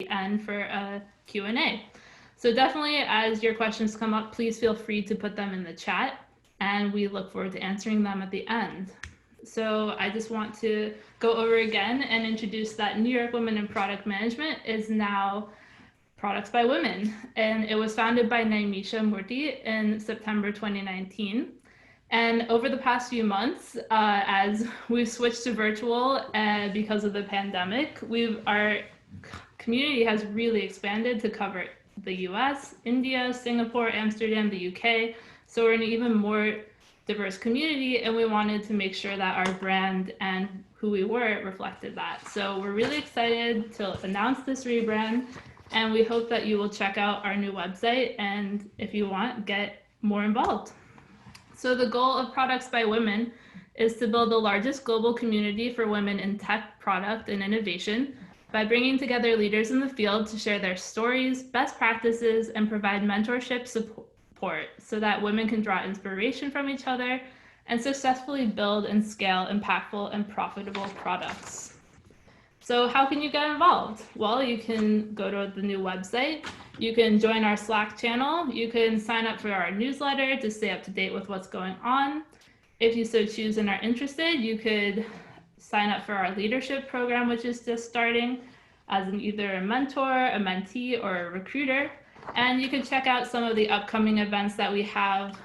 end for a Q&A. So definitely, as your questions come up, please feel free to put them in the chat, and we look forward to answering them at the end. So I just want to go over again and introduce that New York Women in Product Management is now Products by Women, and it was founded by Naimisha Murthy in September 2019. And over the past few months, as we've switched to virtual because of the pandemic, our community has really expanded to cover the US, India, Singapore, Amsterdam, the UK. So we're an even more diverse community, and we wanted to make sure that our brand and who we were reflected that. So we're really excited to announce this rebrand, and we hope that you will check out our new website, and if you want, get more involved. So the goal of Products by Women is to build the largest global community for women in tech, product, and innovation by bringing together leaders in the field to share their stories, best practices, and provide mentorship support so that women can draw inspiration from each other and successfully build and scale impactful and profitable products. So how can you get involved? Well, you can go to the new website. You can join our Slack channel. You can sign up for our newsletter to stay up to date with what's going on. If you so choose and are interested, you could sign up for our leadership program, which is just starting as either a mentor, a mentee, or a recruiter. And you can check out some of the upcoming events that we have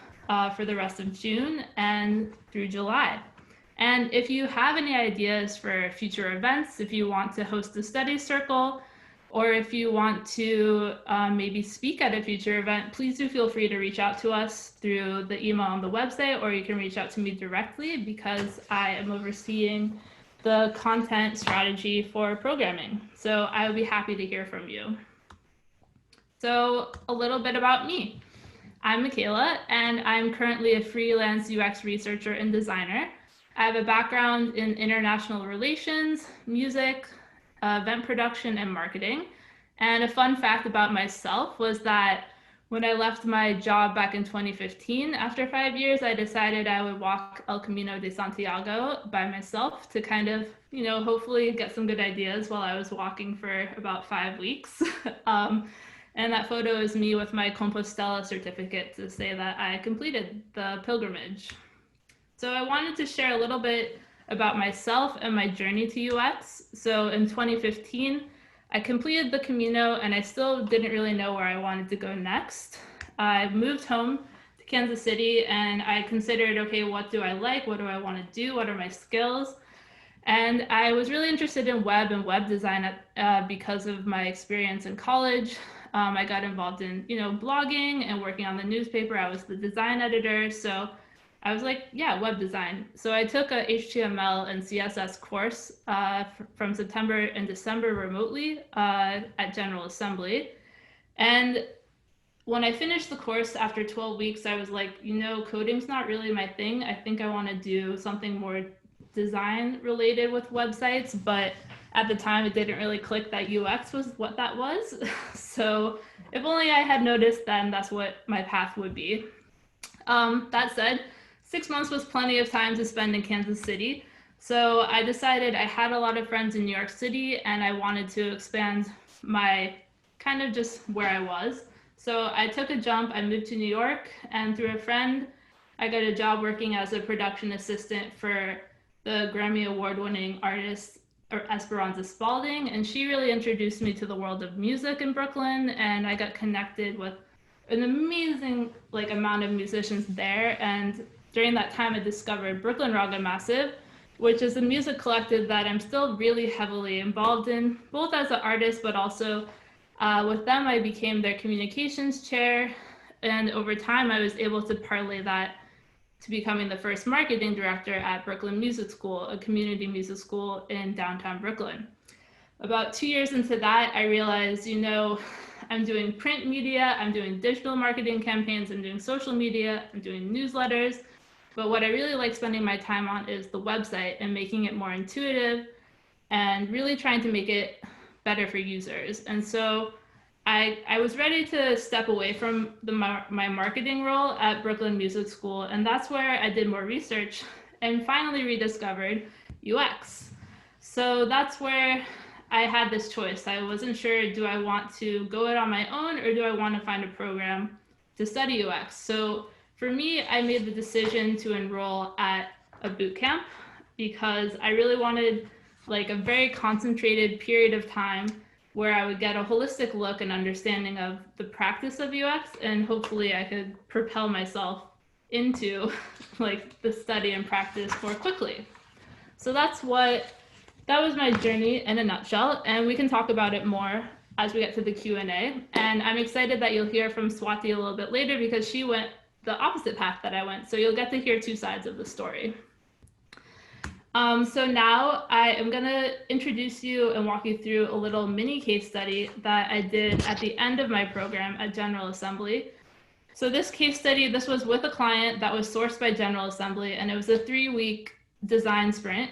for the rest of June and through July. And if you have any ideas for future events, if you want to host a study circle, or if you want to maybe speak at a future event, please do feel free to reach out to us through the email on the website, or you can reach out to me directly because I am overseeing the content strategy for programming. So I would be happy to hear from you. So a little bit about me. I'm Miykaelah, and I'm currently a freelance UX researcher and designer. I have a background in international relations, music, event production, and marketing. And a fun fact about myself was that when I left my job back in 2015, after 5 years, I decided I would walk El Camino de Santiago by myself to kind of, hopefully get some good ideas while I was walking for about 5 weeks. And that photo is me with my Compostela certificate to say that I completed the pilgrimage. So I wanted to share a little bit about myself and my journey to UX. So in 2015, I completed the Camino, and I still didn't really know where I wanted to go next. I moved home to Kansas City, and I considered, okay, what do I like? What do I want to do? What are my skills? And I was really interested in web and web design because of my experience in college. I got involved in, blogging and working on the newspaper. I was the design editor, so I was like, yeah, web design. So I took a HTML and CSS course from September and December remotely at General Assembly. And when I finished the course after 12 weeks, I was like, coding's not really my thing. I think I want to do something more design related with websites, but at the time it didn't really click that UX was what that was. So if only I had noticed then, that's what my path would be. That said, 6 months was plenty of time to spend in Kansas City. So I decided I had a lot of friends in New York City, and I wanted to expand my kind of just where I was. So I took a jump, I moved to New York, and through a friend, I got a job working as a production assistant for the Grammy Award-winning artist Esperanza Spalding, and she really introduced me to the world of music in Brooklyn, and I got connected with an amazing amount of musicians there. And during that time, I discovered Brooklyn Raga Massive, which is a music collective that I'm still really heavily involved in, both as an artist, but also with them, I became their communications chair. And over time, I was able to parlay that to becoming the first marketing director at Brooklyn Music School, a community music school in downtown Brooklyn. About 2 years into that, I realized, I'm doing print media, I'm doing digital marketing campaigns, I'm doing social media, I'm doing newsletters. But what I really like spending my time on is the website and making it more intuitive and really trying to make it better for users. And so I was ready to step away from my marketing role at Brooklyn Music School, and that's where I did more research and finally rediscovered UX. So that's where I had this choice. I wasn't sure, do I want to go it on my own or do I want to find a program to study UX? So for me, I made the decision to enroll at a boot camp because I really wanted like a very concentrated period of time where I would get a holistic look and understanding of the practice of UX, and hopefully I could propel myself into like the study and practice more quickly. So that was my journey in a nutshell, and we can talk about it more as we get to the Q&A. And I'm excited that you'll hear from Swati a little bit later because she went the opposite path that I went. So you'll get to hear two sides of the story. So now I am going to introduce you and walk you through a little mini case study that I did at the end of my program at General Assembly. So this case study, this was with a client that was sourced by General Assembly, and it was a 3-week design sprint.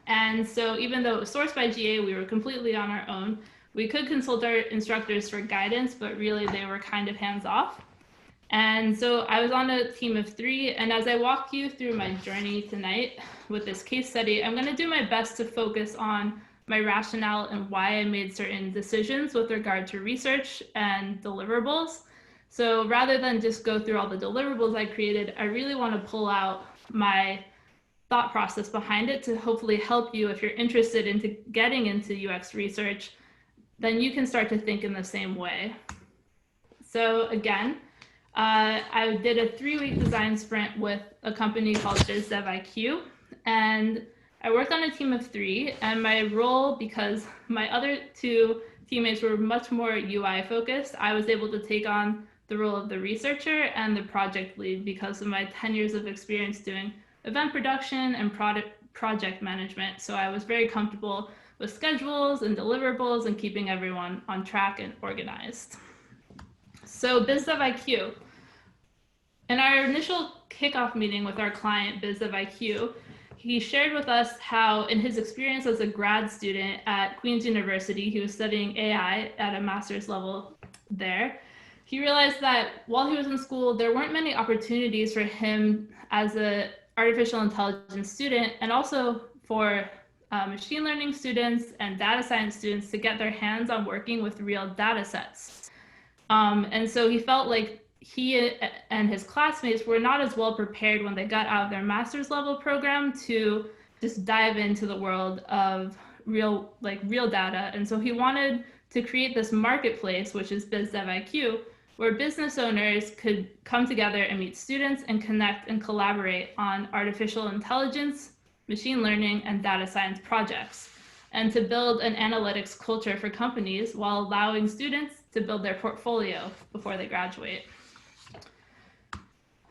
And so even though it was sourced by GA, we were completely on our own. We could consult our instructors for guidance, but really they were kind of hands off. And so I was on a team of 3, and as I walk you through my journey tonight with this case study, I'm going to do my best to focus on my rationale and why I made certain decisions with regard to research and deliverables. So rather than just go through all the deliverables I created, I really want to pull out my thought process behind it to hopefully help you if you're interested into getting into UX research, then you can start to think in the same way. So again, I did a 3-week design sprint with a company called BizDevIQ, and I worked on a team of 3, and my role, because my other 2 teammates were much more UI focused, I was able to take on the role of the researcher and the project lead because of my 10 years of experience doing event production and project management. So I was very comfortable with schedules and deliverables and keeping everyone on track and organized. So BizDevIQ. In our initial kickoff meeting with our client, BizDevIQ, he shared with us how in his experience as a grad student at Queen's University, he was studying AI at a master's level there. He realized that while he was in school, there weren't many opportunities for him as an artificial intelligence student, and also for machine learning students and data science students to get their hands on working with real data sets. And so he felt like he and his classmates were not as well prepared when they got out of their master's level program to just dive into the world of real data. And so he wanted to create this marketplace, which is BizDevIQ, where business owners could come together and meet students and connect and collaborate on artificial intelligence, machine learning, and data science projects, and to build an analytics culture for companies while allowing students to build their portfolio before they graduate.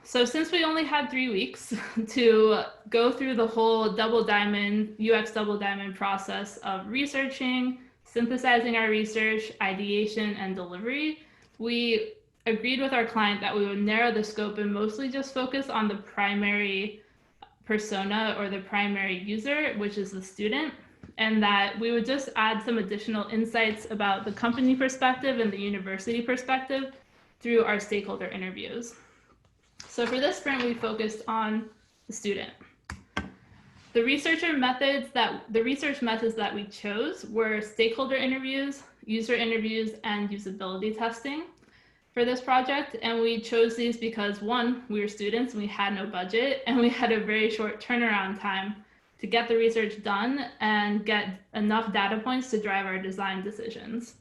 So since we only had 3 weeks to go through the whole UX double diamond process of researching, synthesizing our research, ideation, and delivery, we agreed with our client that we would narrow the scope and mostly just focus on the primary persona or the primary user, which is the student, and that we would just add some additional insights about the company perspective and the university perspective through our stakeholder interviews. So for this sprint, we focused on the student. The research methods that we chose were stakeholder interviews, user interviews, and usability testing for this project. And we chose these because, one, we were students and we had no budget, and we had a very short turnaround time to get the research done and get enough data points to drive our design decisions.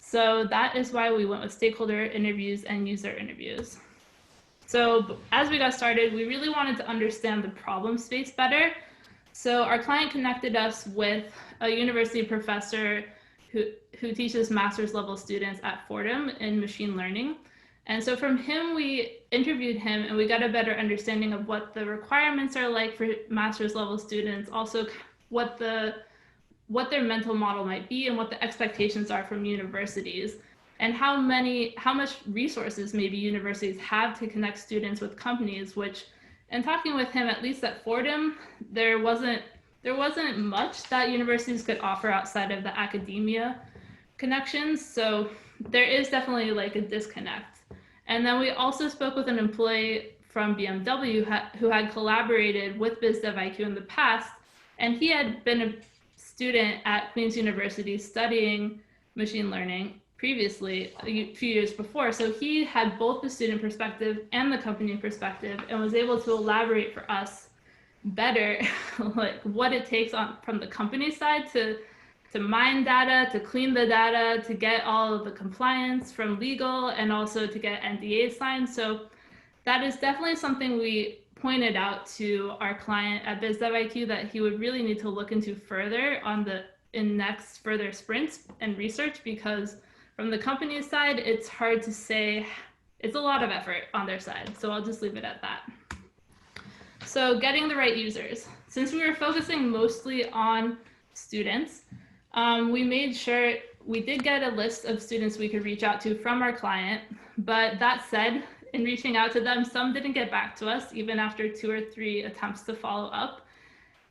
So that is why we went with stakeholder interviews and user interviews. So as we got started, we really wanted to understand the problem space better. So our client connected us with a university professor who teaches master's level students at Fordham in machine learning. And so from him, we interviewed him and we got a better understanding of what the requirements are like for master's level students, also what their mental model might be and what the expectations are from universities, and how much resources maybe universities have to connect students with companies, which, in talking with him, at least at Fordham, there wasn't much that universities could offer outside of the academia connections. So there is definitely like a disconnect. And then we also spoke with an employee from BMW who had collaborated with BizDevIQ in the past, and he had been a student at Queen's University studying machine learning previously, a few years before. So he had both the student perspective and the company perspective and was able to elaborate for us better like what it takes from the company side to mine data, to clean the data, to get all of the compliance from legal, and also to get NDA signed. So that is definitely something we pointed out to our client at BizDevIQ that he would really need to look into further in next further sprints and research, because from the company's side, it's hard to say, it's a lot of effort on their side. So I'll just leave it at that. So getting the right users. Since we were focusing mostly on students, we made sure we did get a list of students we could reach out to from our client. But that said, in reaching out to them, some didn't get back to us even after 2 or 3 attempts to follow up.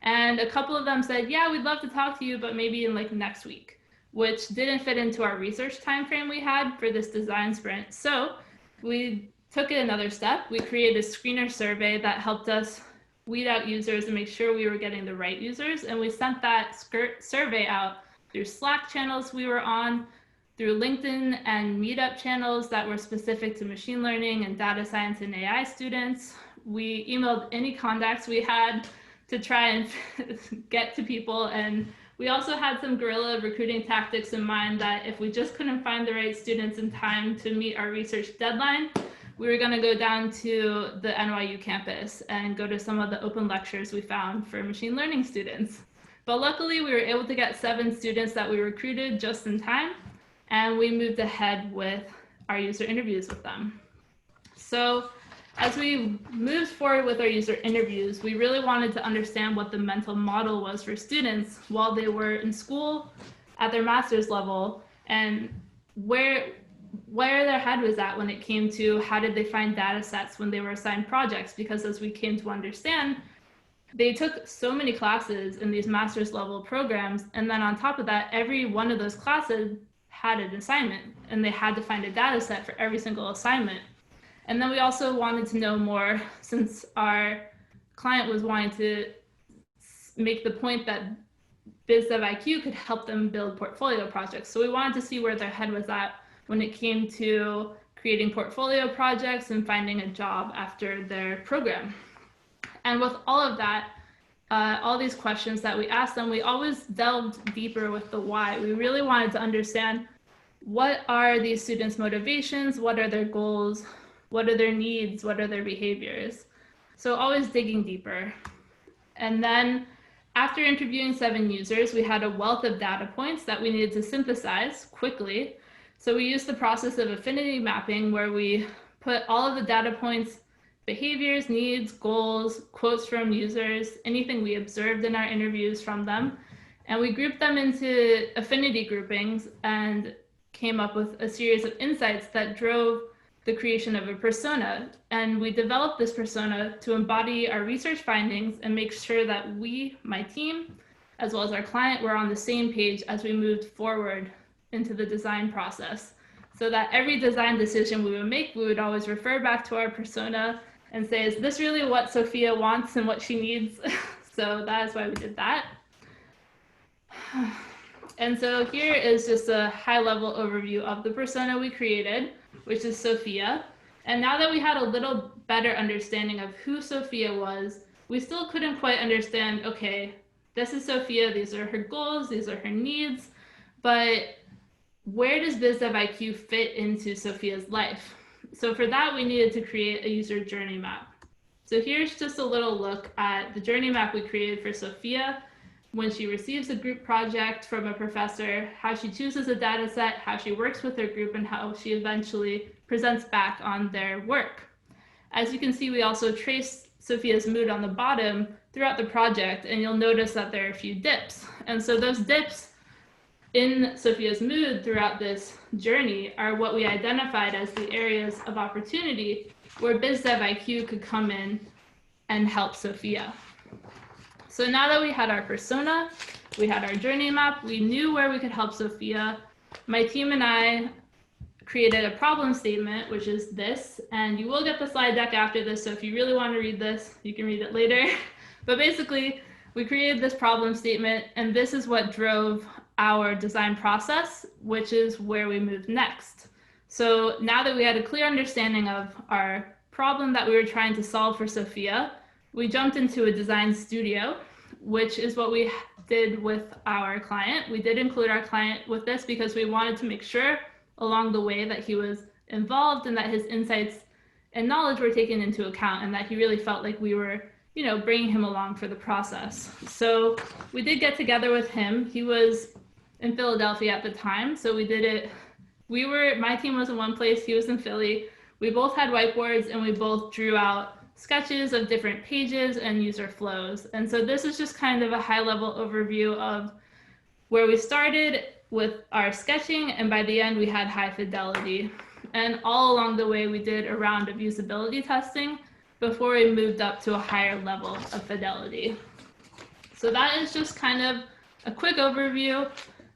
And a couple of them said, yeah, we'd love to talk to you, but maybe in like next week, which didn't fit into our research timeframe we had for this design sprint. So we took it another step. We created a screener survey that helped us weed out users and make sure we were getting the right users. And we sent that survey out through Slack channels we were on, through LinkedIn and Meetup channels that were specific to machine learning and data science and AI students. We emailed any contacts we had to try and get to people. And we also had some guerrilla recruiting tactics in mind that if we just couldn't find the right students in time to meet our research deadline, we were going to go down to the NYU campus and go to some of the open lectures we found for machine learning students. But luckily, we were able to get 7 students that we recruited just in time, and we moved ahead with our user interviews with them. So as we moved forward with our user interviews, we really wanted to understand what the mental model was for students while they were in school at their master's level, and where their head was at when it came to how did they find data sets when they were assigned projects. Because as we came to understand, they took so many classes in these master's level programs, and then on top of that, every one of those classes had an assignment, and they had to find a data set for every single assignment. And then we also wanted to know more, since our client was wanting to make the point that BizDevIQ could help them build portfolio projects. So we wanted to see where their head was at when it came to creating portfolio projects and finding a job after their program. And with all of that, all these questions that we asked them, we always delved deeper with the why. We really wanted to understand, what are these students' motivations? What are their goals? What are their needs? What are their behaviors? So always digging deeper. And then after interviewing 7 users, we had a wealth of data points that we needed to synthesize quickly. So we used the process of affinity mapping, where we put all of the data points, behaviors, needs, goals, quotes from users, anything we observed in our interviews from them, and we grouped them into affinity groupings and came up with a series of insights that drove the creation of a persona. And we developed this persona to embody our research findings and make sure that we, my team, as well as our client, were on the same page as we moved forward into the design process, so that every design decision we would make, we would always refer back to our persona and say, is this really what Sophia wants and what she needs? So that is why we did that. And so here is just a high-level overview of the persona we created, which is Sophia. And now that we had a little better understanding of who Sophia was, we still couldn't quite understand, okay, this is Sophia, these are her goals, these are her needs, but where does BizDevIQ fit into Sophia's life? So for that, we needed to create a user journey map. So here's just a little look at the journey map we created for Sophia when she receives a group project from a professor, how she chooses a data set, how she works with her group, and how she eventually presents back on their work. As you can see, we also traced Sophia's mood on the bottom throughout the project, and you'll notice that there are a few dips. And so those dips in Sophia's mood throughout this journey are what we identified as the areas of opportunity where BizDevIQ could come in and help Sophia. So now that we had our persona, we had our journey map, we knew where we could help Sophia, my team and I created a problem statement, which is this, and you will get the slide deck after this, so if you really want to read this, you can read it later. But basically, we created this problem statement, and this is what drove our design process, which is where we moved next. So now that we had a clear understanding of our problem that we were trying to solve for Sophia, we jumped into a design studio, which is what we did with our client. We did include our client with this because we wanted to make sure along the way that he was involved and that his insights and knowledge were taken into account, and that he really felt like we were, you know, bringing him along for the process. So we did get together with him. He was in Philadelphia at the time, so we did it. My team was in one place, he was in Philly. We both had whiteboards, and we both drew out sketches of different pages and user flows. And so this is just kind of a high-level overview of where we started with our sketching, and by the end we had high fidelity. And all along the way we did a round of usability testing before we moved up to a higher level of fidelity. So that is just kind of a quick overview,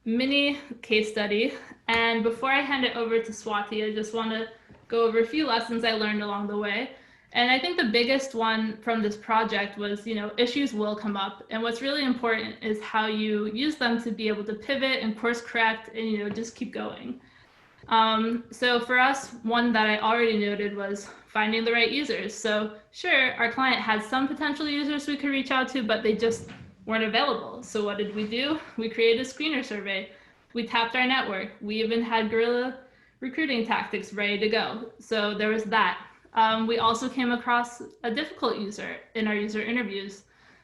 mini case study. And before I hand it over to Swati, I just want to go over a few lessons I learned along the way. And I think the biggest one from this project was, you know, issues will come up. And what's really important is how you use them to be able to pivot and course correct and, you know, just keep going. So for us, one that I already noted was finding the right users. So sure, our client had some potential users we could reach out to, but they just weren't available. So what did we do? We created a screener survey. We tapped our network. We even had guerrilla recruiting tactics ready to go. So there was that. We also came across a difficult user in our user interviews.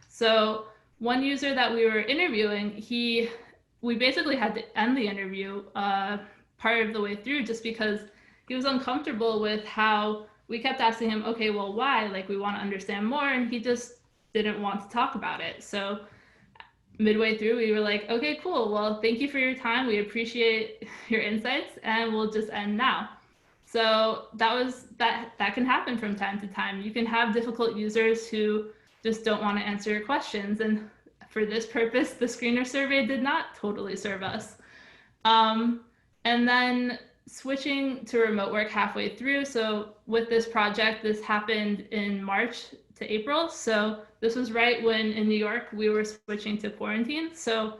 So one user that we were interviewing, we basically had to end the interview part of the way through just because he was uncomfortable with how we kept asking him, okay, well, why? Like, we want to understand more, and he just didn't want to talk about it. So midway through, we were like, okay, cool. Well, thank you for your time. We appreciate your insights, and we'll just end now. So that can happen from time to time. You can have difficult users who just don't want to answer your questions. And for this purpose, the screener survey did not totally serve us. And then switching to remote work halfway through. So with this project, this happened in March to April. So this was right when in New York, we were switching to quarantine. So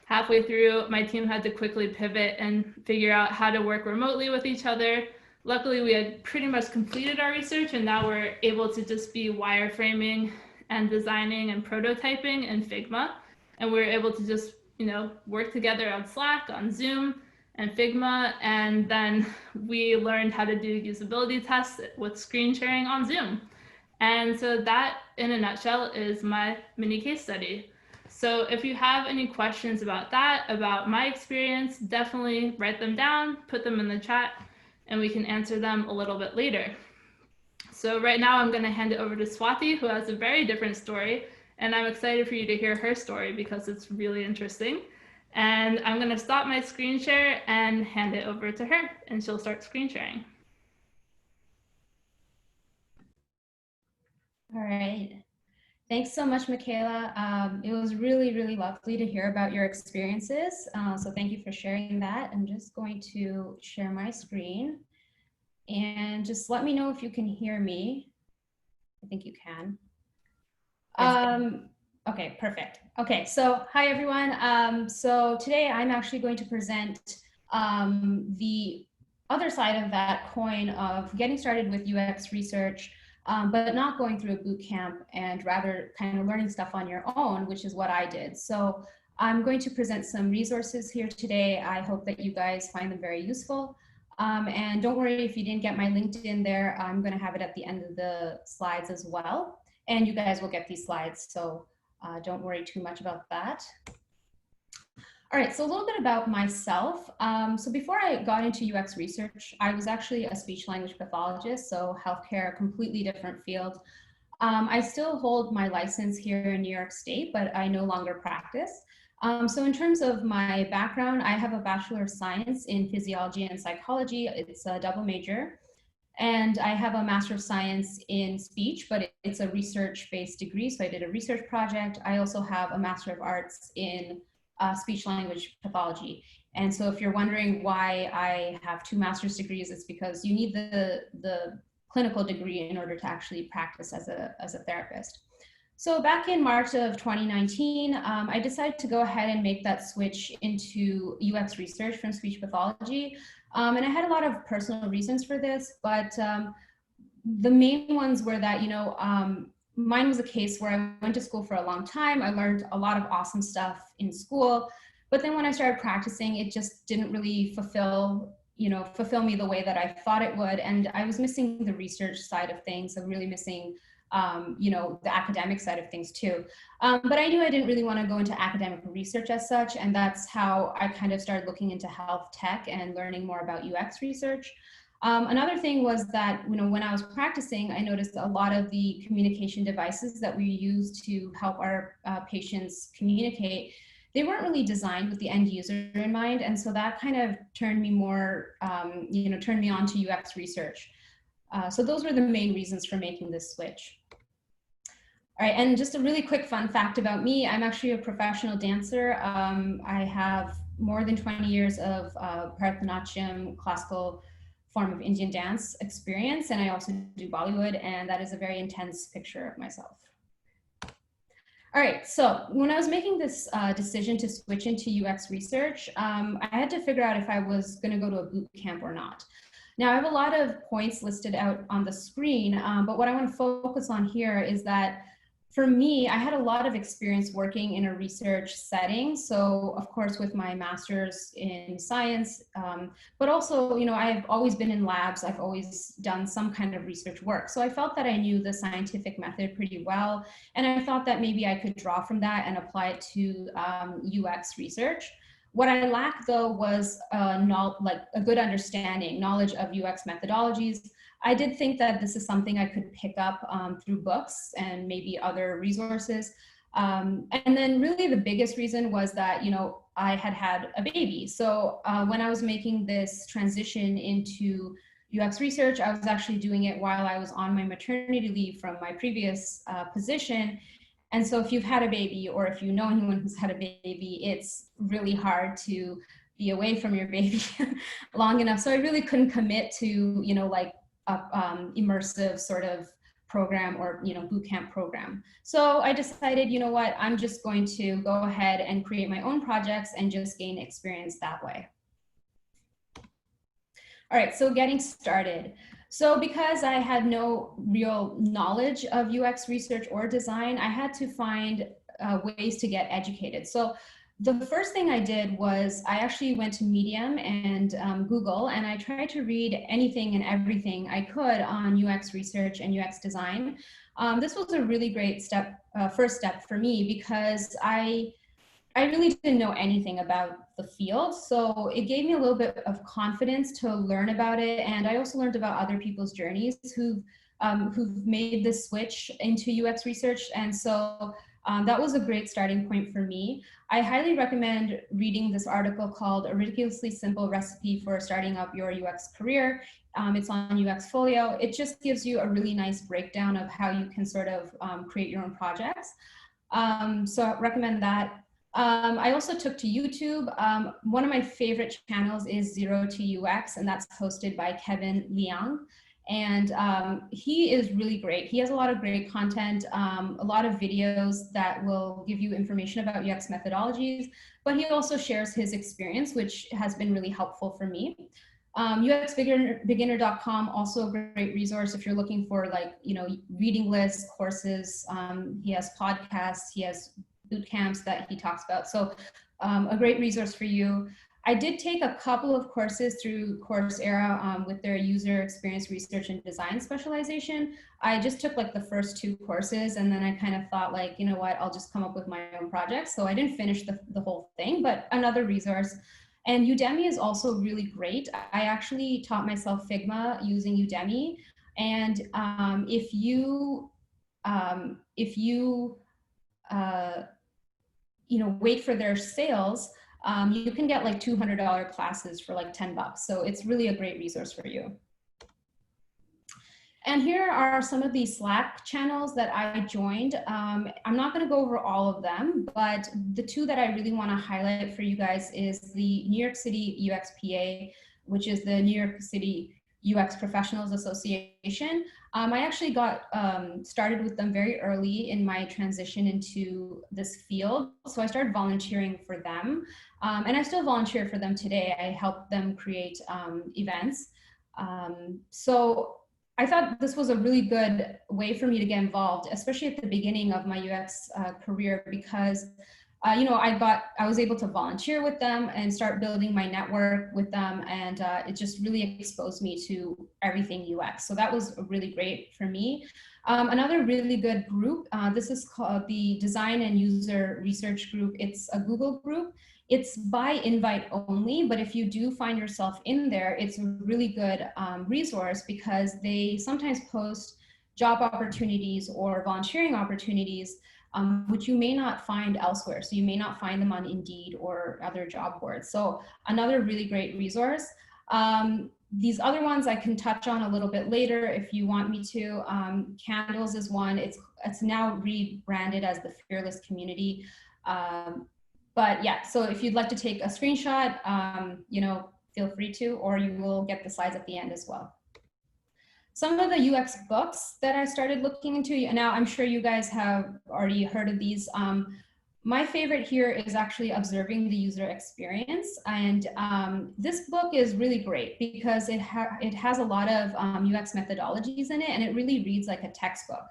halfway through, my team had to quickly pivot and figure out how to work remotely with each other. Luckily, we had pretty much completed our research, and now we're able to just be wireframing and designing and prototyping in Figma. And we were able to just, you know, work together on Slack, on Zoom, and Figma, and then we learned how to do usability tests with screen sharing on Zoom. And so that, in a nutshell, is my mini case study. So if you have any questions about that, about my experience, definitely write them down, put them in the chat, and we can answer them a little bit later. So right now I'm going to hand it over to Swati, who has a very different story, and I'm excited for you to hear her story because it's really interesting. And I'm going to stop my screen share and hand it over to her, and she'll start screen sharing. All right. Thanks so much, Miykaelah. It was really, really lovely to hear about your experiences. So thank you for sharing that. I'm just going to share my screen and just let me know if you can hear me. I think you can. Okay, perfect. Okay, so hi everyone. So today I'm actually going to present the other side of that coin of getting started with UX research, but not going through a boot camp and rather kind of learning stuff on your own, which is what I did. So I'm going to present some resources here today. I hope that you guys find them very useful. And don't worry if you didn't get my LinkedIn there, I'm going to have it at the end of the slides as well. And you guys will get these slides, so don't worry too much about that. All right, so a little bit about myself. So before I got into UX research, I was actually a speech-language pathologist, so healthcare, completely different field. I still hold my license here in New York State, but I no longer practice. So in terms of my background, I have a Bachelor of Science in Physiology and Psychology. It's a double major. And I have a Master of Science in Speech, but it's a research-based degree, so I did a research project. I also have a Master of Arts in Speech-Language Pathology. And so if you're wondering why I have 2 master's degrees, it's because you need the clinical degree in order to actually practice as a therapist. So back in March of 2019, I decided to go ahead and make that switch into UX research from speech pathology. And I had a lot of personal reasons for this, but the main ones were that, mine was a case where I went to school for a long time. I learned a lot of awesome stuff in school, but then when I started practicing, it just didn't really fulfill me the way that I thought it would. And I was missing the research side of things. I'm really missing the academic side of things too. But I knew I didn't really want to go into academic research as such. And that's how I kind of started looking into health tech and learning more about UX research. Another thing was that, when I was practicing, I noticed a lot of the communication devices that we use to help our patients communicate, they weren't really designed with the end user in mind. And so that kind of turned me more, turned me on to UX research. So those were the main reasons for making this switch. All right, and just a really quick fun fact about me, I'm actually a professional dancer. I have more than 20 years of Bharatanatyam, classical form of Indian dance experience, and I also do Bollywood, and that is a very intense picture of myself. All right, so when I was making this decision to switch into UX research, I had to figure out if I was going to go to a boot camp or not. Now, I have a lot of points listed out on the screen, but what I want to focus on here is that for me, I had a lot of experience working in a research setting. So of course, with my master's in science, but also, I've always been in labs. I've always done some kind of research work. So I felt that I knew the scientific method pretty well. And I thought that maybe I could draw from that and apply it to UX research. What I lacked though was a good understanding, knowledge of UX methodologies. I did think that this is something I could pick up through books and maybe other resources. And then really the biggest reason was that, I had a baby. So when I was making this transition into UX research, I was actually doing it while I was on my maternity leave from my previous position. And so if you've had a baby or if you know anyone who's had a baby, it's really hard to be away from your baby long enough. So I really couldn't commit to, immersive sort of program or boot camp program. So I decided, what, I'm just going to go ahead and create my own projects and just gain experience that way. All right, so getting started. So because I had no real knowledge of UX research or design, I had to find ways to get educated. So the first thing I did was I actually went to Medium and Google, and I tried to read anything and everything I could on UX research and UX design. This was a really great first step for me because I really didn't know anything about the field. So it gave me a little bit of confidence to learn about it. And I also learned about other people's journeys who've made this switch into UX research. And so that was a great starting point for me. I highly recommend reading this article called A Ridiculously Simple Recipe for Starting Up Your UX Career. It's on UX Folio. It just gives you a really nice breakdown of how you can sort of create your own projects. So I recommend that. I also took to YouTube. One of my favorite channels is Zero to UX, and that's hosted by Kevin Liang. And he is really great. He has a lot of great content, a lot of videos that will give you information about UX methodologies, but he also shares his experience, which has been really helpful for me. UXbeginner.com, also a great resource if you're looking for reading lists, courses. He has podcasts, he has boot camps that he talks about. So a great resource for you. I did take a couple of courses through Coursera with their user experience research and design specialization. I just took the first 2 courses, and then I kind of thought what, I'll just come up with my own projects. So I didn't finish the whole thing, but another resource. And Udemy is also really great. I actually taught myself Figma using Udemy. And if you wait for their sales, you can get $200 classes for $10. So it's really a great resource for you. And here are some of the Slack channels that I joined. I'm not going to go over all of them, but the 2 that I really want to highlight for you guys is the New York City UXPA, which is the New York City UX Professionals Association. I actually got started with them very early in my transition into this field. So I started volunteering for them, and I still volunteer for them today. I help them create events. So I thought this was a really good way for me to get involved, especially at the beginning of my UX career, because you know, I was able to volunteer with them and start building my network with them, and it just really exposed me to everything UX. So that was really great for me. Another really good group, this is called the Design and User Research Group. It's a Google group. It's by invite only, but if you do find yourself in there, it's a really good resource, because they sometimes post job opportunities or volunteering opportunities which you may not find elsewhere. So you may not find them on Indeed or other job boards. So another really great resource. These other ones I can touch on a little bit later if you want me to. Candles is one. It's now rebranded as the Fearless Community. But yeah, so if you'd like to take a screenshot, you know, feel free to, or you will get the slides at the end as well. Some of the UX books that I started looking into, now I'm sure you guys have already heard of these. My favorite here is actually Observing the User Experience. And this book is really great because it has a lot of UX methodologies in it, and it really reads like a textbook.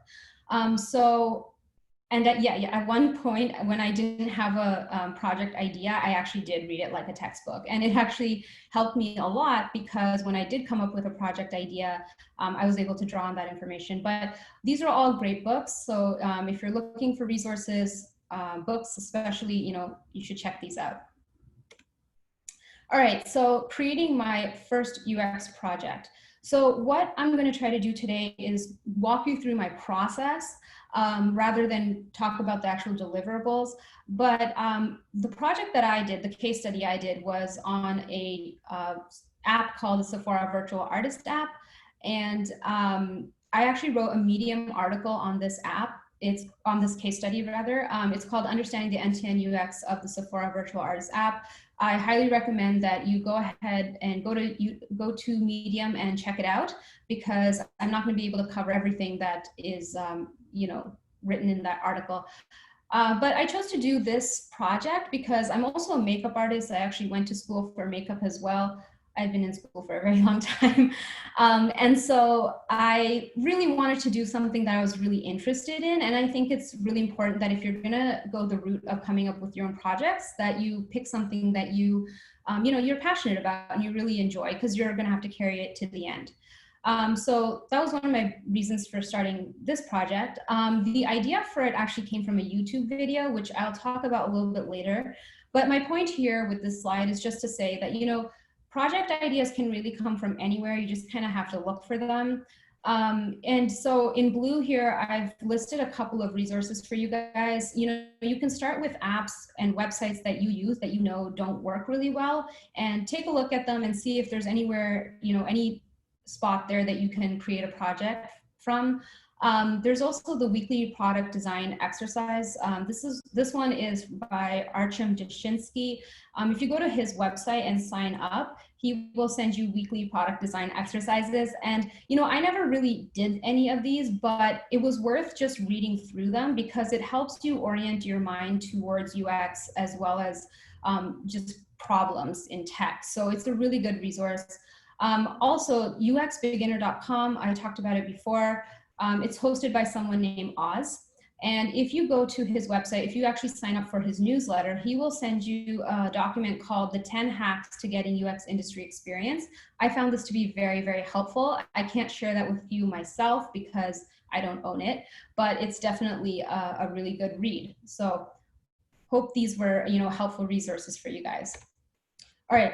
At one point when I didn't have a project idea, I actually did read it like a textbook, and it actually helped me a lot, because when I did come up with a project idea, I was able to draw on that information. But these are all great books. So if you're looking for resources, books especially, you know, you should check these out. All right, so creating my first UX project. So what I'm going to try to do today is walk you through my process rather than talk about the actual deliverables. But the project that I did, the case study I did, was on a app called the Sephora Virtual Artist App. And I actually wrote a Medium article on this app. It's on this case study rather. It's called Understanding the End-to-End UX of the Sephora Virtual Artist App. I highly recommend that you go ahead and go to Medium and check it out, because I'm not going to be able to cover everything that is you know, written in that article. But I chose to do this project because I'm also a makeup artist. I actually went to school for makeup as well. I've been in school for a very long time. And so I really wanted to do something that I was really interested in. And I think it's really important that if you're gonna go the route of coming up with your own projects, that you pick something that you know, you're passionate about and you really enjoy, because you're gonna have to carry it to the end. So that was one of my reasons for starting this project. The idea for it actually came from a YouTube video, which I'll talk about a little bit later. But my point here with this slide is just to say that, you know, project ideas can really come from anywhere. You just kind of have to look for them. And so in blue here, I've listed a couple of resources for you guys. You know, you can start with apps and websites that you use that you know don't work really well, and take a look at them and see if there's anywhere, you know, any spot there that you can create a project from. There's also the weekly product design exercise. This one is by Archim Jashinsky. If you go to his website and sign up, he will send you weekly product design exercises. And, you know, I never really did any of these, but it was worth just reading through them, because it helps you orient your mind towards UX as well as just problems in tech. So it's a really good resource. Also, uxbeginner.com, I talked about it before. It's hosted by someone named Oz. And if you go to his website, if you actually sign up for his newsletter, he will send you a document called the 10 Hacks to Getting UX Industry Experience. I found this to be very, very helpful. I can't share that with you myself because I don't own it, but it's definitely a really good read. So hope these were, you know, helpful resources for you guys. All right.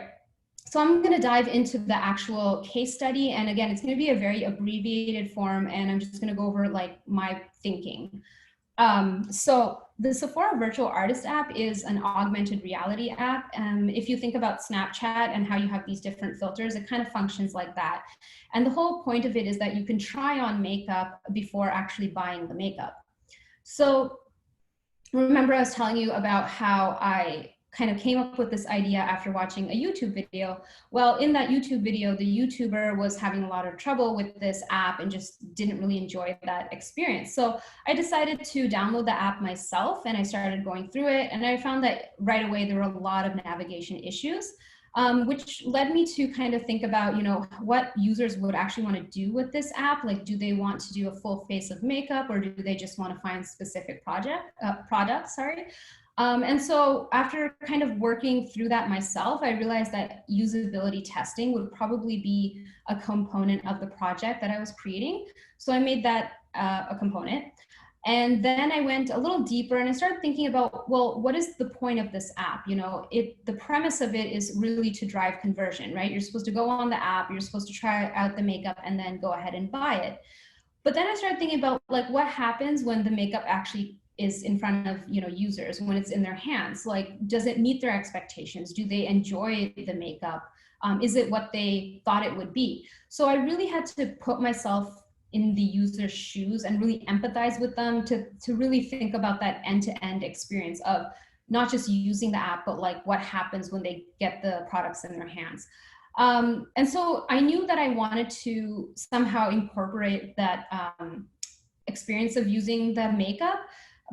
So I'm going to dive into the actual case study. And again, it's going to be a very abbreviated form, and I'm just going to go over like my thinking. So the Sephora Virtual Artist App is an augmented reality app. If you think about Snapchat and how you have these different filters, it kind of functions like that. And the whole point of it is that you can try on makeup before actually buying the makeup. So remember I was telling you about how I kind of came up with this idea after watching a YouTube video. Well, in that YouTube video, the YouTuber was having a lot of trouble with this app and just didn't really enjoy that experience. So I decided to download the app myself, and I started going through it, and I found that right away there were a lot of navigation issues. Which led me to kind of think about, what users would actually want to do with this app. Like, do they want to do a full face of makeup, or do they just want to find specific products? And so after kind of working through that myself, I realized that usability testing would probably be a component of the project that I was creating. So I made that a component. And then I went a little deeper and I started thinking about, well, what is the point of this app? The premise of it is really to drive conversion, right? You're supposed to go on the app, you're supposed to try out the makeup and then go ahead and buy it. But then I started thinking about, like, what happens when the makeup actually is in front of users, when it's in their hands? Like, does it meet their expectations? Do they enjoy the makeup? Is it what they thought it would be? So I really had to put myself in the user's shoes and really empathize with them to really think about that end-to-end experience of not just using the app, but like what happens when they get the products in their hands. And so I knew that I wanted to somehow incorporate that experience of using the makeup,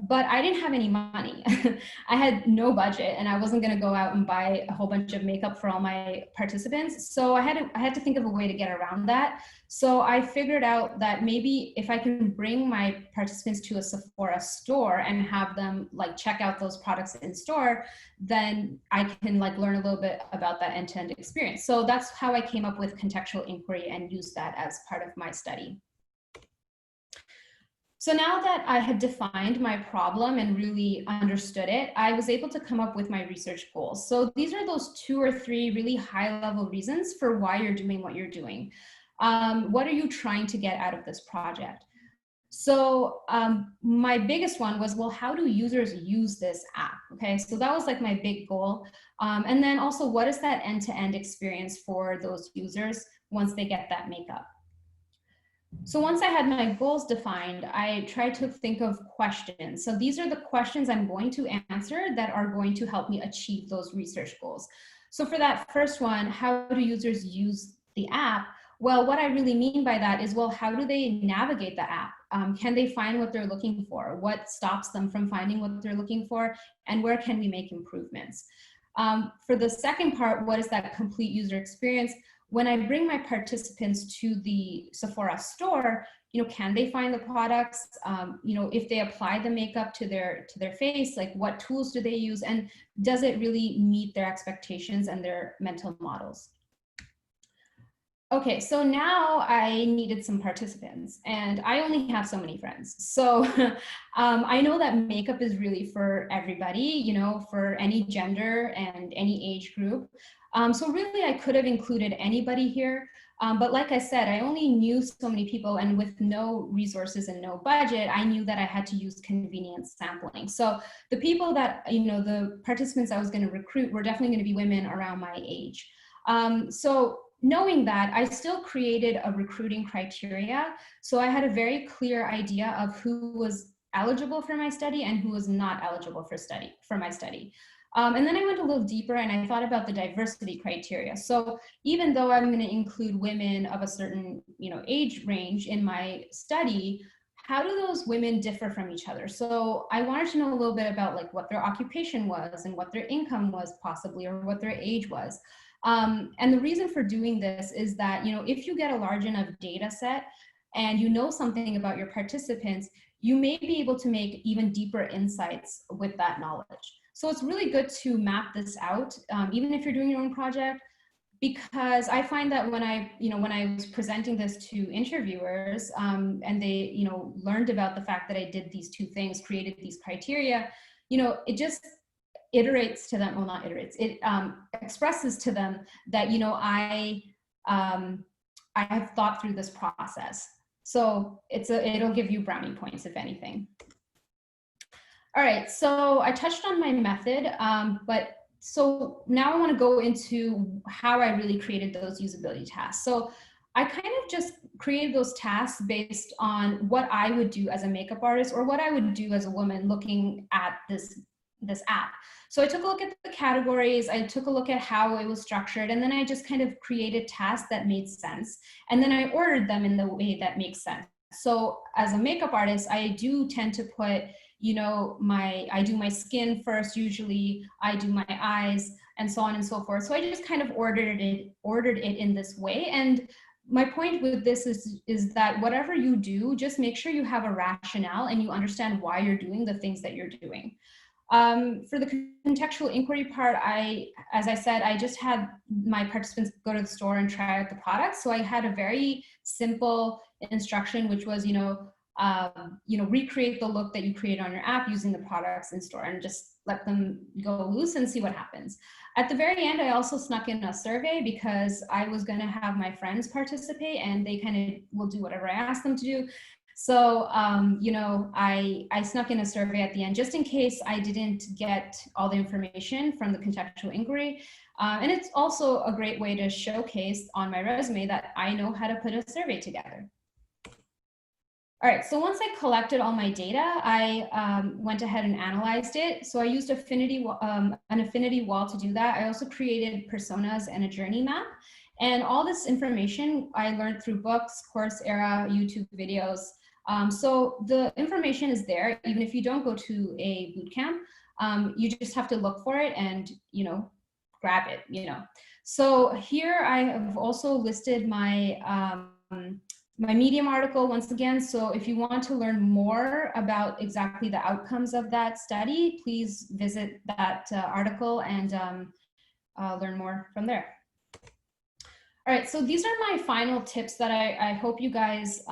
but I didn't have any money. I had no budget, and I wasn't going to go out and buy a whole bunch of makeup for all my participants. So I had to think of a way to get around that. So I figured out that maybe if I can bring my participants to a Sephora store and have them like check out those products in store, then I can like learn a little bit about that end-to-end experience. So that's how I came up with contextual inquiry and used that as part of my study. So now that I had defined my problem and really understood it, I was able to come up with my research goals. So these are those 2 or 3 really high-level reasons for why you're doing what you're doing. What are you trying to get out of this project? So my biggest one was, well, how do users use this app? Okay, so that was like my big goal. And then also, what is that end-to-end experience for those users once they get that makeup? So once I had my goals defined, I tried to think of questions. So these are the questions I'm going to answer that are going to help me achieve those research goals. So for that first one, how do users use the app? Well, what I really mean by that is, well, how do they navigate the app? Can they find what they're looking for? What stops them from finding what they're looking for? And where can we make improvements? For the second part, what is that complete user experience? When I bring my participants to the Sephora store, can they find the products? If they apply the makeup to their face, like what tools do they use? And does it really meet their expectations and their mental models? Okay, so now I needed some participants, and I only have so many friends. So I know that makeup is really for everybody, for any gender and any age group. So really I could have included anybody here, but like I said, I only knew so many people, and with no resources and no budget, I knew that I had to use convenience sampling. So the people that, the participants I was going to recruit were definitely going to be women around my age. So knowing that, I still created a recruiting criteria. So I had a very clear idea of who was eligible for my study and who was not eligible for my study. And then I went a little deeper and I thought about the diversity criteria. So even though I'm going to include women of a certain, age range in my study, how do those women differ from each other? So I wanted to know a little bit about like what their occupation was and what their income was possibly, or what their age was. And the reason for doing this is that, if you get a large enough data set and you know something about your participants, you may be able to make even deeper insights with that knowledge. So it's really good to map this out, even if you're doing your own project, because I find that when I was presenting this to interviewers and they, learned about the fact that I did these 2 things, created these criteria, it just iterates to them, well, not iterates, it expresses to them that, I have thought through this process. So it'll give you brownie points, if anything. All right, so I touched on my method, but so now I want to go into how I really created those usability tasks. So I kind of just created those tasks based on what I would do as a makeup artist, or what I would do as a woman looking at this this app. So I took a look at the categories, I took a look at how it was structured, and then I just kind of created tasks that made sense. And then I ordered them in the way that makes sense. So as a makeup artist, I do tend to put, you know, I do my skin first, usually I do my eyes, and so on and so forth. So I just kind of ordered it in this way. And my point with this is that whatever you do, just make sure you have a rationale and you understand why you're doing the things that you're doing. For the contextual inquiry part, as I said, I just had my participants go to the store and try out the products. So I had a very simple instruction, which was, recreate the look that you created on your app using the products in store, and just let them go loose and see what happens. At the very end, I also snuck in a survey because I was going to have my friends participate, and they kind of will do whatever I ask them to do. So, I snuck in a survey at the end just in case I didn't get all the information from the contextual inquiry. And it's also a great way to showcase on my resume that I know how to put a survey together. All right, so once I collected all my data, I went ahead and analyzed it. So I used an affinity wall to do that. I also created personas and a journey map. And all this information I learned through books, Coursera, YouTube videos. So the information is there, even if you don't go to a bootcamp, you just have to look for it and, grab it, So here I have also listed my, my Medium article once again. So if you want to learn more about exactly the outcomes of that study, please visit that article and learn more from there. All right, so these are my final tips that I hope you guys,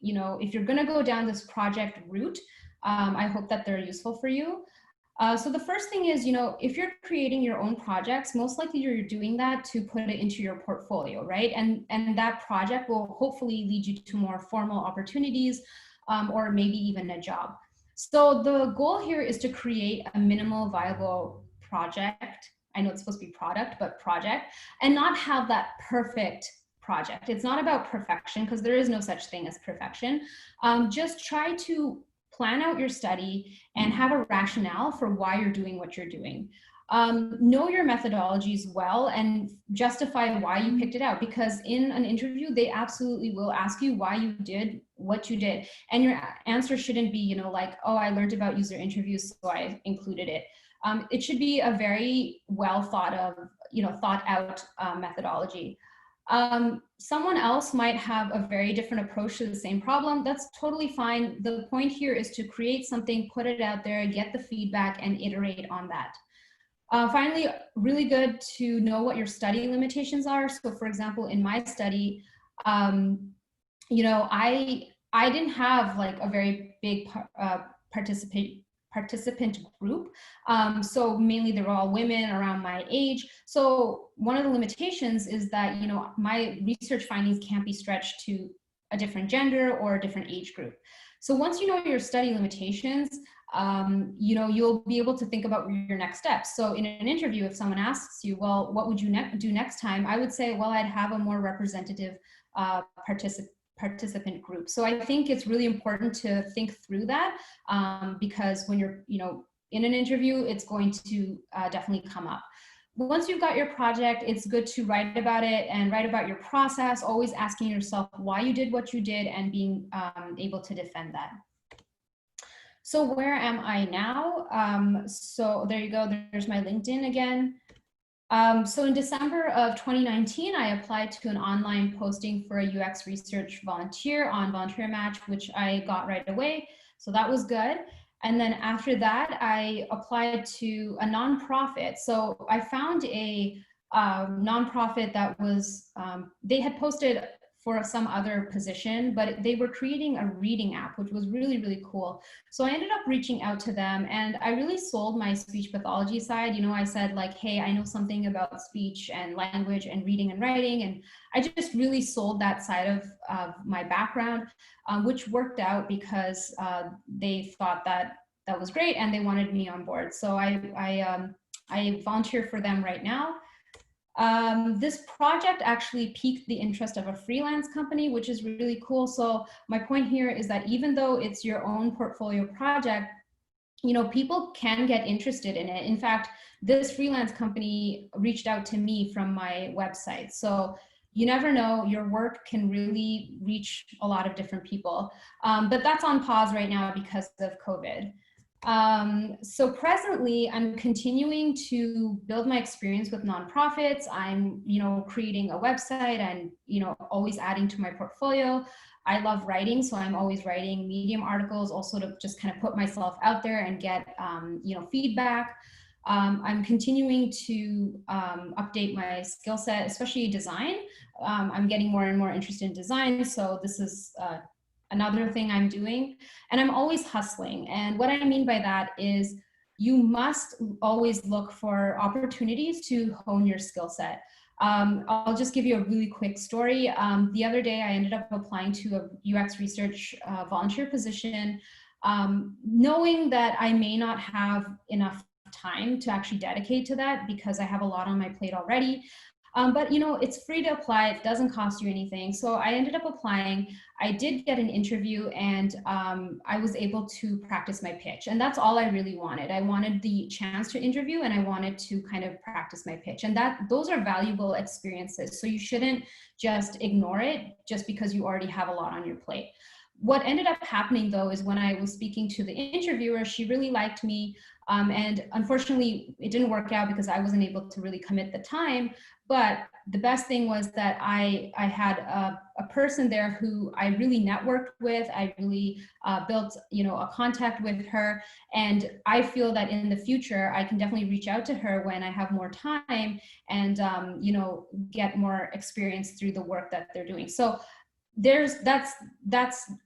if you're gonna go down this project route, I hope that they're useful for you. So the first thing is, if you're creating your own projects, most likely you're doing that to put it into your portfolio, right? And that project will hopefully lead you to more formal opportunities or maybe even a job. So the goal here is to create a minimal viable project. I know it's supposed to be product, but project, and not have that perfect project. It's not about perfection because there is no such thing as perfection. Just try to plan out your study and have a rationale for why you're doing what you're doing. Know your methodologies well and justify why you picked it out, because in an interview, they absolutely will ask you why you did what you did. And your answer shouldn't be, like, oh, I learned about user interviews, so I included it. It should be a very well thought out methodology. Someone else might have a very different approach to the same problem. That's totally fine. The point here is to create something, put it out there, get the feedback, and iterate on that. Finally, really good to know what your study limitations are. So for example, in my study, I didn't have like a very big participant group. So mainly they were all women around my age. So one of the limitations is that, my research findings can't be stretched to a different gender or a different age group. So once you know your study limitations, you'll be able to think about your next steps. So in an interview, if someone asks you, well, what would you do next time? I would say, well, I'd have a more representative participant group. So I think it's really important to think through that because when you're, in an interview, it's going to definitely come up. Once you've got your project, it's good to write about it and write about your process, always asking yourself why you did what you did and being able to defend that. So where am I now? So there you go, there's my LinkedIn again. So in December of 2019, I applied to an online posting for a UX research volunteer on Volunteer Match, which I got right away. So that was good. And then after that, I applied to a nonprofit. So I found a nonprofit that was, they had posted for some other position, but they were creating a reading app, which was really, really cool. So I ended up reaching out to them and I really sold my speech pathology side. I said like, hey, I know something about speech and language and reading and writing. And I just really sold that side of my background, which worked out because they thought that that was great and they wanted me on board. So I volunteer for them right now. This project actually piqued the interest of a freelance company, which is really cool. So my point here is that even though it's your own portfolio project, you know, people can get interested in it. In fact, this freelance company reached out to me from my website. So you never know, your work can really reach a lot of different people. But that's on pause right now because of COVID. So presently, I'm continuing to build my experience with nonprofits. I'm, you know, creating a website and, you know, always adding to my portfolio. I love writing, so I'm always writing Medium articles, also to just kind of put myself out there and get, you know, feedback. I'm continuing to update my skill set, especially design. I'm getting more and more interested in design, so this is another thing I'm doing. And I'm always hustling. And what I mean by that is you must always look for opportunities to hone your skill set. I'll just give you a really quick story. The other day, I ended up applying to a UX research volunteer position, knowing that I may not have enough time to actually dedicate to that because I have a lot on my plate already. But you know, it's free to apply. It doesn't cost you anything. So I ended up applying. I did get an interview, and I was able to practice my pitch. And that's all I really wanted. I wanted the chance to interview, and I wanted to kind of practice my pitch. And those are valuable experiences. So you shouldn't just ignore it just because you already have a lot on your plate. What ended up happening though is when I was speaking to the interviewer, she really liked me. And unfortunately, it didn't work out because I wasn't able to really commit the time. But the best thing was that I had a person there who I really networked with. I really built, you know, a contact with her. And I feel that in the future, I can definitely reach out to her when I have more time and, you know, get more experience through the work that they're doing. So that's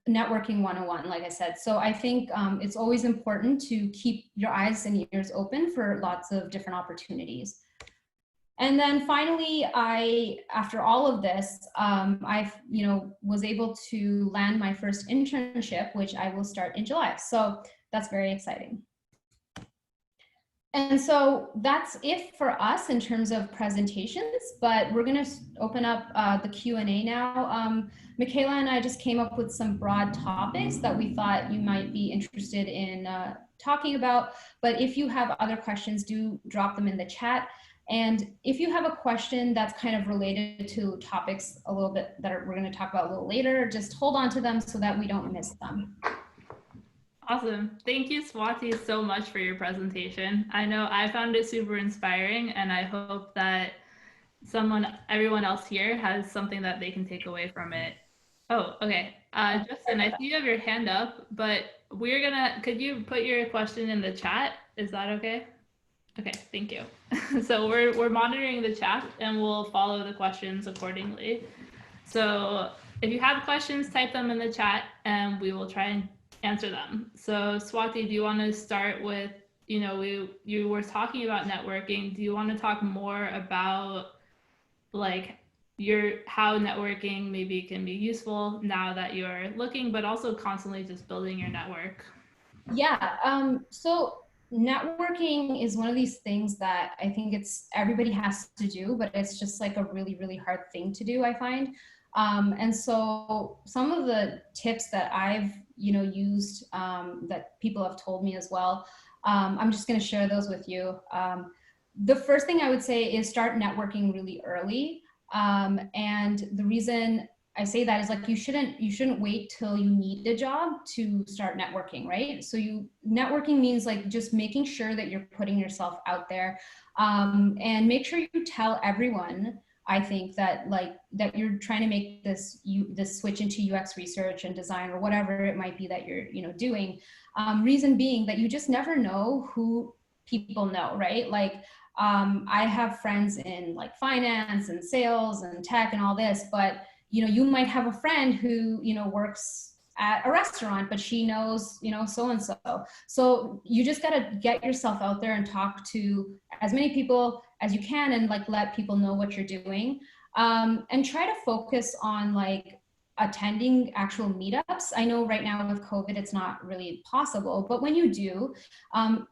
networking 101, like I said. So I think it's always important to keep your eyes and ears open for lots of different opportunities. And then finally, after all of this, I, you know, was able to land my first internship, which I will start in July. So that's very exciting. And so that's it for us in terms of presentations, but we're going to open up the Q&A now. Miykaelah and I just came up with some broad topics that we thought you might be interested in talking about. But if you have other questions, do drop them in the chat. And if you have a question that's kind of related to topics a little bit that we're going to talk about a little later, just hold on to them so that we don't miss them. Awesome. Thank you, Swati, so much for your presentation. I know I found it super inspiring, and I hope that everyone else here has something that they can take away from it. Oh, okay. Justin, I see you have your hand up, but could you put your question in the chat? Is that okay? Okay, thank you. So we're monitoring the chat, and we'll follow the questions accordingly. So if you have questions, type them in the chat, and we will try and answer them. So Swati, do you want to start with, you know, you were talking about networking. Do you want to talk more about like how networking maybe can be useful now that you're looking, but also constantly just building your network? Yeah, so networking is one of these things that I think everybody has to do, but it's just like a really, really hard thing to do, I find. And so some of the tips that I've, you know, used that people have told me as well, I'm just going to share those with you. The first thing I would say is start networking really early. And the reason I say that is like you shouldn't wait till you need a job to start networking, right? So networking means like just making sure that you're putting yourself out there, and make sure you tell everyone, I think, that you're trying to make this switch into UX research and design or whatever it might be that you're, you know, doing. Reason being that you just never know who people know, right? Like I have friends in like finance and sales and tech and all this, but you know, you might have a friend who, you know, works at a restaurant, but she knows, you know, so-and-so. So you just got to get yourself out there and talk to as many people as you can and like let people know what you're doing. And try to focus on like attending actual meetups. I know right now with COVID, it's not really possible, but when you do,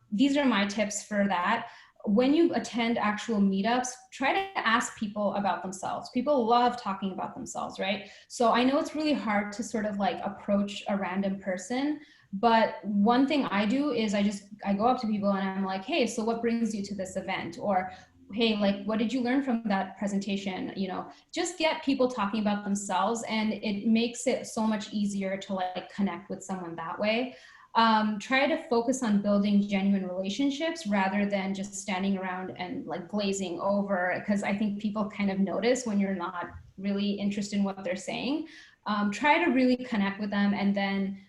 these are my tips for that. When you attend actual meetups, try to ask people about themselves. People love talking about themselves, right? So I know it's really hard to sort of like approach a random person, But one thing I do is I go up to people and I'm like, hey, so what brings you to this event? Or, hey, like, what did you learn from that presentation? You know, just get people talking about themselves, and it makes it so much easier to like connect with someone that way. Try to focus on building genuine relationships rather than just standing around and like glazing over, because I think people kind of notice when you're not really interested in what they're saying. Try to really connect with them, and then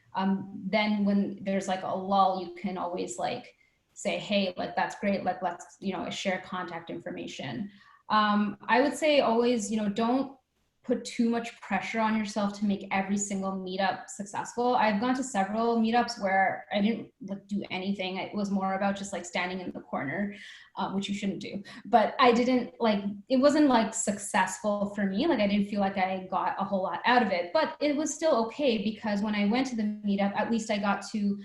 when there's like a lull, you can always like say, hey, like that's great, like let's, you know, share contact information. I would say always, you know, don't put too much pressure on yourself to make every single meetup successful. I've gone to several meetups where I didn't like do anything. It was more about just like standing in the corner, which you shouldn't do. But I didn't like, it wasn't like successful for me. Like I didn't feel like I got a whole lot out of it, but it was still okay because when I went to the meetup, at least I got to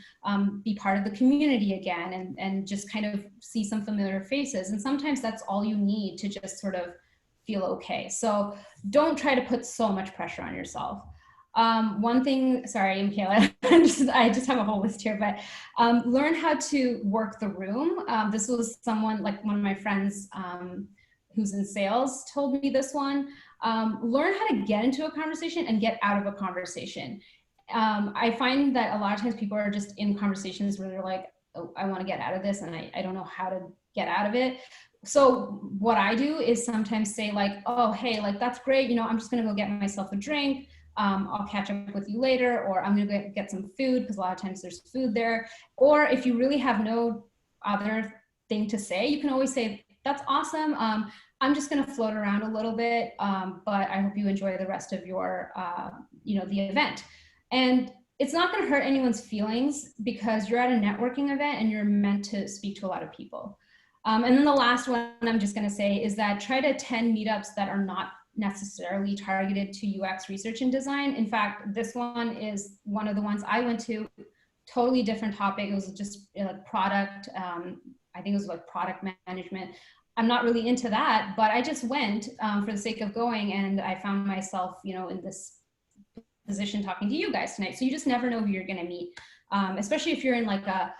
be part of the community again and just kind of see some familiar faces. And sometimes that's all you need to just sort of feel okay. So don't try to put so much pressure on yourself. One thing, sorry, Miykaelah, I just have a whole list here, but learn how to work the room. This was someone, like one of my friends who's in sales told me this one. Learn how to get into a conversation and get out of a conversation. I find that a lot of times people are just in conversations where they're like, oh, I want to get out of this and I don't know how to get out of it. So what I do is sometimes say like, oh, hey, like that's great. You know, I'm just going to go get myself a drink. I'll catch up with you later, or I'm going to get some food because a lot of times there's food there. Or if you really have no other thing to say, you can always say, that's awesome. I'm just going to float around a little bit, but I hope you enjoy the rest of your, you know, the event. And it's not going to hurt anyone's feelings because you're at a networking event and you're meant to speak to a lot of people. And then the last one I'm just going to say is that try to attend meetups that are not necessarily targeted to UX research and design. In fact, this one is one of the ones I went to, totally different topic. It was just like product. I think it was like product management. I'm not really into that, but I just went for the sake of going, and I found myself, you know, in this position talking to you guys tonight. So you just never know who you're going to meet, especially if you're in like a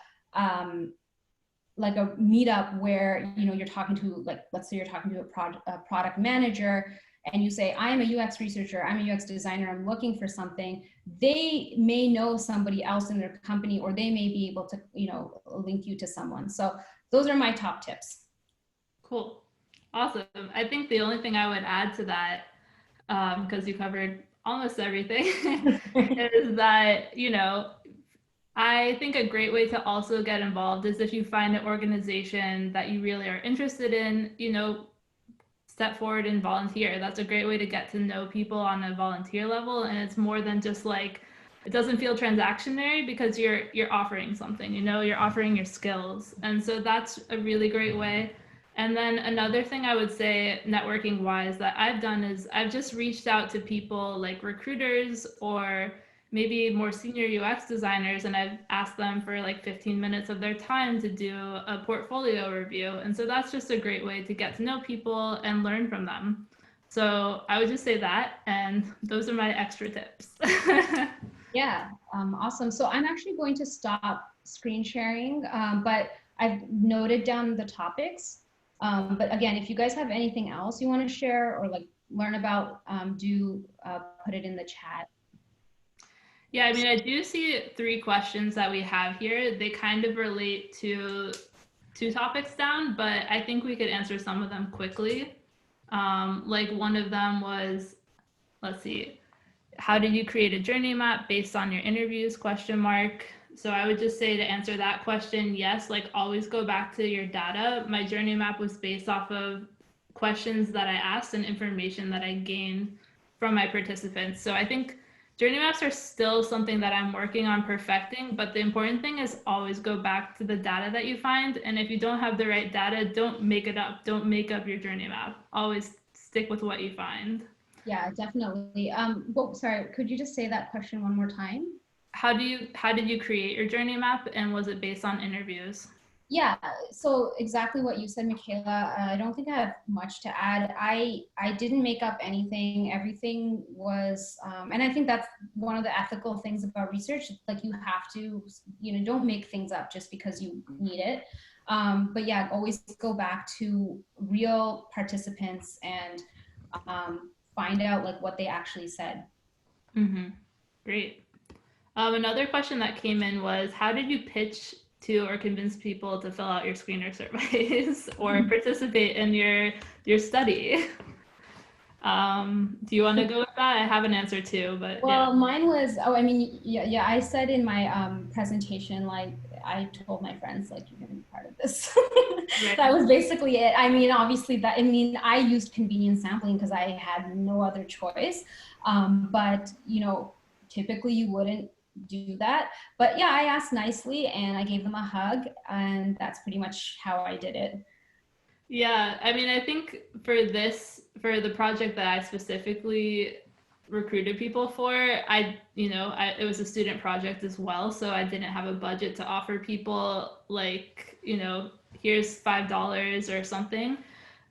meetup where, you know, you're talking to, like, let's say you're talking to a product manager and you say, I'm a UX researcher, I'm a UX designer, I'm looking for something. They may know somebody else in their company, or they may be able to, you know, link you to someone. So those are my top tips. Cool. Awesome. I think the only thing I would add to that, because you covered almost everything, is that, you know, I think a great way to also get involved is if you find an organization that you really are interested in, you know, step forward and volunteer. That's a great way to get to know people on a volunteer level. And it's more than just like, it doesn't feel transactionary because you're offering something, you know, you're offering your skills. And so that's a really great way. And then another thing I would say networking wise that I've done is I've just reached out to people like recruiters or maybe more senior UX designers, and I've asked them for like 15 minutes of their time to do a portfolio review. And so that's just a great way to get to know people and learn from them. So I would just say that, and those are my extra tips. Yeah, awesome. So I'm actually going to stop screen sharing, but I've noted down the topics. But again, if you guys have anything else you want to share or like learn about, do put it in the chat. Yeah, I mean, I do see 3 questions that we have here. They kind of relate to 2 topics down, but I think we could answer some of them quickly. Like one of them was, let's see, how did you create a journey map based on your interviews, question mark. So I would just say to answer that question, yes, like always go back to your data. My journey map was based off of questions that I asked and information that I gained from my participants. So I think journey maps are still something that I'm working on perfecting, but the important thing is always go back to the data that you find. And if you don't have the right data, don't make it up. Don't make up your journey map. Always stick with what you find. Yeah, definitely. Well, sorry, could you just say that question one more time? How did you create your journey map, and was it based on interviews? Yeah, so exactly what you said, Miykaelah. I don't think I have much to add. I didn't make up anything. Everything was, and I think that's one of the ethical things about research. Like you have to, don't make things up just because you need it. But yeah, always go back to real participants and find out like what they actually said. Mm-hmm. Great. Another question that came in was, how did you pitch to or convince people to fill out your screener surveys or participate in your study? Do you want to go with that? I have an answer too, but Well, mine was, oh, I mean, yeah, I said in my presentation, like, I told my friends, like, you're going to be part of this. yeah. That was basically it. I mean, obviously, I used convenience sampling because I had no other choice. But, typically you wouldn't do that. But yeah, I asked nicely and I gave them a hug, and that's pretty much how I did it. Yeah, I mean, I think for the project that I specifically recruited people for, it was a student project as well, so I didn't have a budget to offer people like, here's $5 or something,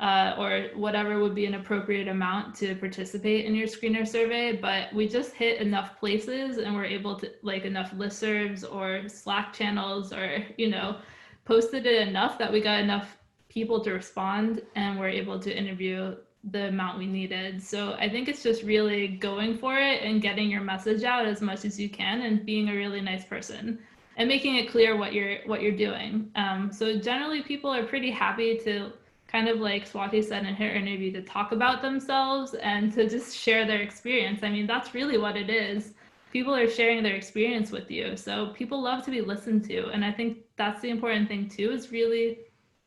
or whatever would be an appropriate amount to participate in your screener survey. But we just hit enough places and we're able to, like, enough listservs or Slack channels, or, posted it enough that we got enough people to respond and we're able to interview the amount we needed. So I think it's just really going for it and getting your message out as much as you can and being a really nice person and making it clear what you're doing. So generally people are pretty happy to, kind of like Swati said in her interview, to talk about themselves and to just share their experience. I mean, that's really what it is. People are sharing their experience with you. So people love to be listened to. And I think that's the important thing too, is really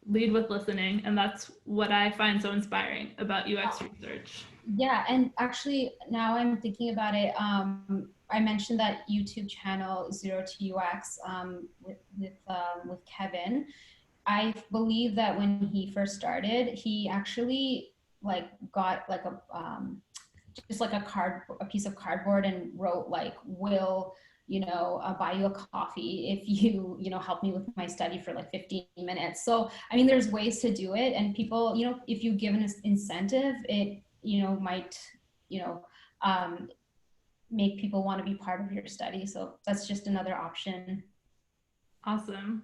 lead with listening. And that's what I find so inspiring about UX research. Yeah, and actually now I'm thinking about it. I mentioned that YouTube channel Zero to UX with Kevin. I believe that when he first started, he actually like got like a just like a piece of cardboard and wrote like, will buy you a coffee if you help me with my study for like 15 minutes. So I mean, there's ways to do it, and people, if you give an incentive, it might you know um, make people want to be part of your study. So that's just another option. Awesome.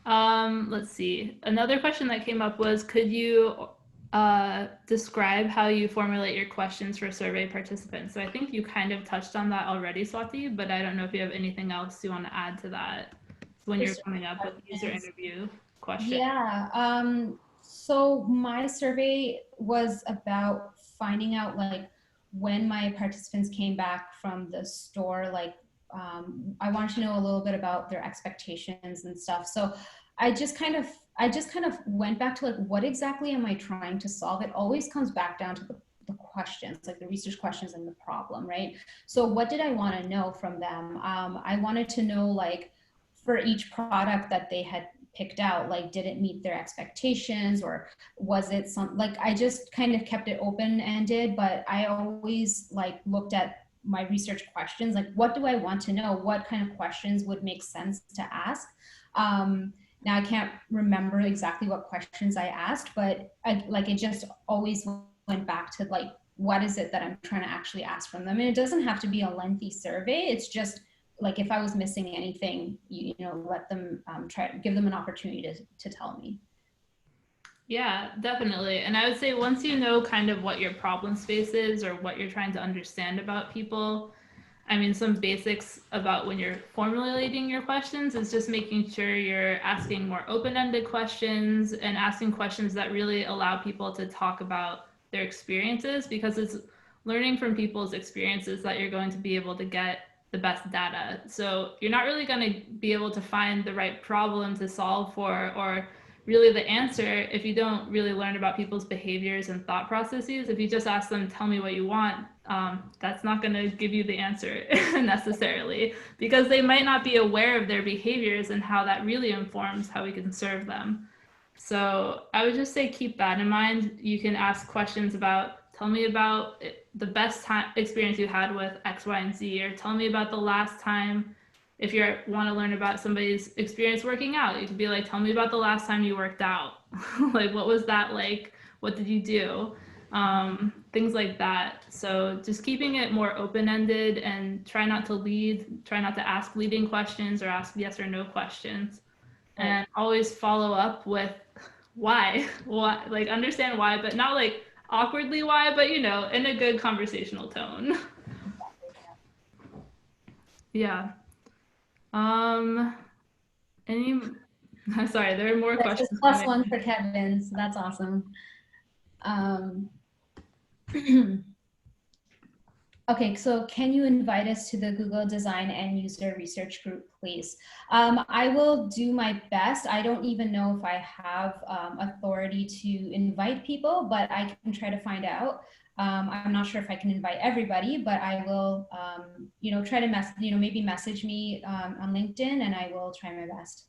Let's see. Another question that came up was, could you describe how you formulate your questions for survey participants? So I think you kind of touched on that already, Swati, but I don't know if you have anything else you want to add to that when you're coming up with user interview questions. Yeah. So my survey was about finding out like when my participants came back from the store, like I wanted to know a little bit about their expectations and stuff. So I just kind of went back to like, what exactly am I trying to solve? It always comes back down to the questions, like the research questions and the problem, right? So what did I want to know from them? I wanted to know, like, for each product that they had picked out, like, did it meet their expectations, or was it like, I just kind of kept it open-ended, but I always like looked at my research questions, like, what do I want to know? What kind of questions would make sense to ask? Now I can't remember exactly what questions I asked, but it just always went back to like, what is it that I'm trying to actually ask from them? And it doesn't have to be a lengthy survey. It's just like, if I was missing anything, let them give them an opportunity to tell me. Yeah, definitely. And I would say once you know kind of what your problem space is or what you're trying to understand about people, I mean, some basics about when you're formulating your questions is just making sure you're asking more open-ended questions and asking questions that really allow people to talk about their experiences, because it's learning from people's experiences that you're going to be able to get the best data. So you're not really going to be able to find the right problem to solve for, or really the answer, if you don't really learn about people's behaviors and thought processes. If you just ask them, tell me what you want, that's not going to give you the answer necessarily, because they might not be aware of their behaviors and how that really informs how we can serve them. So I would just say keep that in mind. You can ask questions about, tell me about the best experience you had with X, Y, and Z, or tell me about the last time if you want to learn about somebody's experience working out, you could be like, tell me about the last time you worked out. Like, what was that like? What did you do? Things like that. So just keeping it more open-ended and try not to ask leading questions or ask yes or no questions. Right. And always follow up with why, like understand why, but not like awkwardly why, but in a good conversational tone. Yeah. Any, sorry, there are more That's questions. just +1 for Kevin, so that's awesome. Okay, so can you invite us to the Google Design and User Research Group, please? I will do my best. I don't even know if I have authority to invite people, but I can try to find out. I'm not sure if I can invite everybody, but I will, try to maybe message me on LinkedIn, and I will try my best.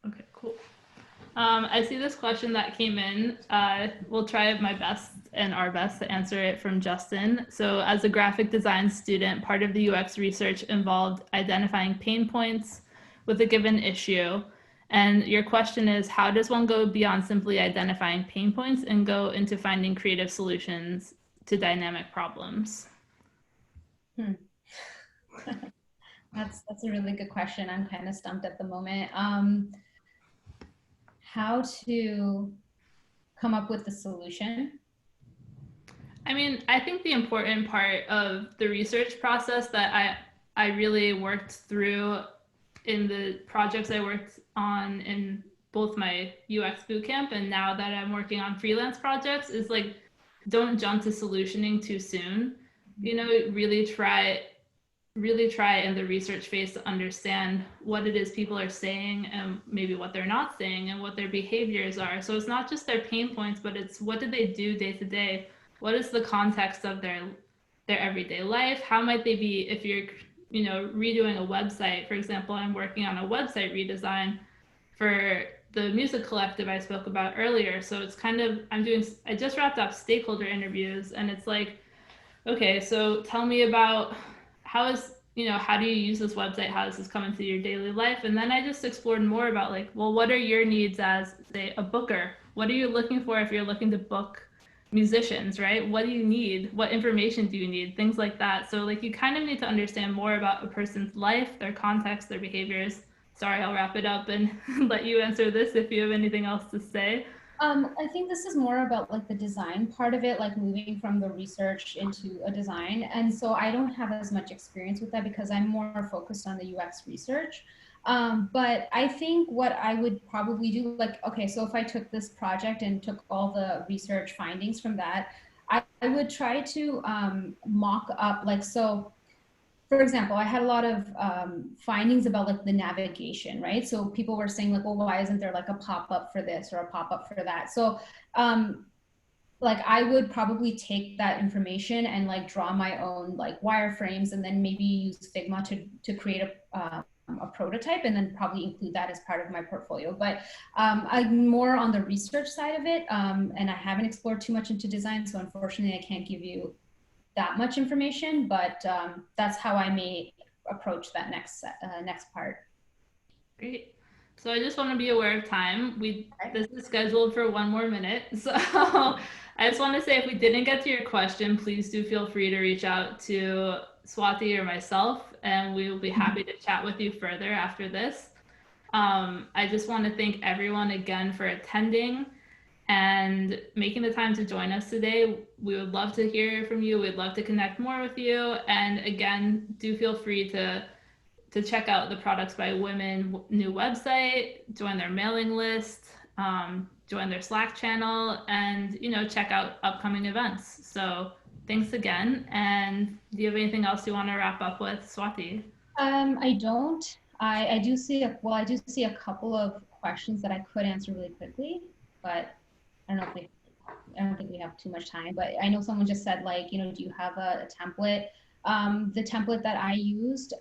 Okay, cool. I see this question that came in. We'll try my best and our best to answer it from Justin. So as a graphic design student, part of the UX research involved identifying pain points with a given issue. And your question is, how does one go beyond simply identifying pain points and go into finding creative solutions to dynamic problems? That's a really good question. I'm kind of stumped at the moment. How to come up with the solution? I mean, I think the important part of the research process that I really worked through in the projects I worked on in both my UX bootcamp and now that I'm working on freelance projects is like, don't jump to solutioning too soon. Really try in the research phase to understand what it is people are saying and maybe what they're not saying and what their behaviors are. So it's not just their pain points, but it's what did they do day to day? What is the context of their everyday life? How might they be if you're redoing a website? For example, I'm working on a website redesign for the music collective I spoke about earlier. So it's kind of I just wrapped up stakeholder interviews, and it's like, okay, so tell me about how do you use this website? How does this come into your daily life? And then I just explored more about like, well, what are your needs as, say, a booker? What are you looking for if you're looking to book musicians, right? What do you need? What information do you need? Things like that. So like you kind of need to understand more about a person's life, their context, their behaviors. Sorry, I'll wrap it up and let you answer this if you have anything else to say. I think this is more about like the design part of it, like moving from the research into a design. And so I don't have as much experience with that because I'm more focused on the UX research. But I think what I would probably do, like, okay, so if I took this project and took all the research findings from that, I would try to mock up, like, so for example, I had a lot of findings about like the navigation, right? So people were saying like, well, why isn't there like a pop-up for this or a pop-up for that? So like I would probably take that information and like draw my own like wireframes and then maybe use Figma to create a prototype and then probably include that as part of my portfolio. But I'm more on the research side of it, and I haven't explored too much into design, so unfortunately I can't give you that much information, but that's how I may approach that next part. Great. So I just want to be aware of time. This is scheduled for 1 more minute. So I just want to say if we didn't get to your question, please do feel free to reach out to Swati or myself, and we will be happy to chat with you further after this. I just want to thank everyone again for attending and making the time to join us today. We would love to hear from you. We'd love to connect more with you. And again, do feel free to check out the Products by Women new website, join their mailing list, join their Slack channel, and check out upcoming events. So thanks again. And do you have anything else you want to wrap up with, Swati? I don't. I do see a couple of questions that I could answer really quickly, but I don't think we have too much time. But I know someone just said like, do you have a template? The template that I used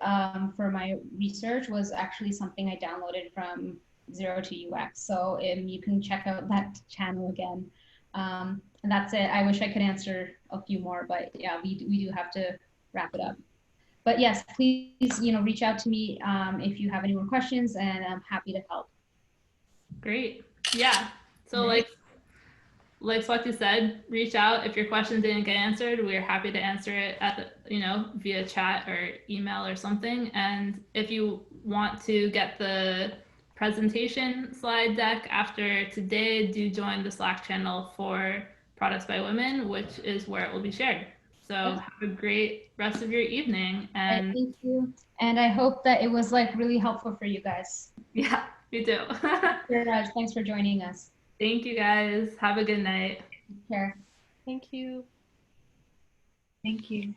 for my research was actually something I downloaded from Zero to UX. So you can check out that channel again. And that's it. I wish I could answer a few more, but yeah, we do have to wrap it up. But yes, please, reach out to me if you have any more questions, and I'm happy to help. Great. Yeah. So Right. like Swati said, reach out if your question didn't get answered. We're happy to answer it at the, via chat or email or something. And if you want to get the presentation slide deck after today, do join the Slack channel for Products by Women, which is where it will be shared. So Yes. have a great rest of your evening. And thank you. And I hope that it was like really helpful for you guys. yeah, me too. Thanks for joining us. Thank you guys. Have a good night. Take care. Thank you. Thank you.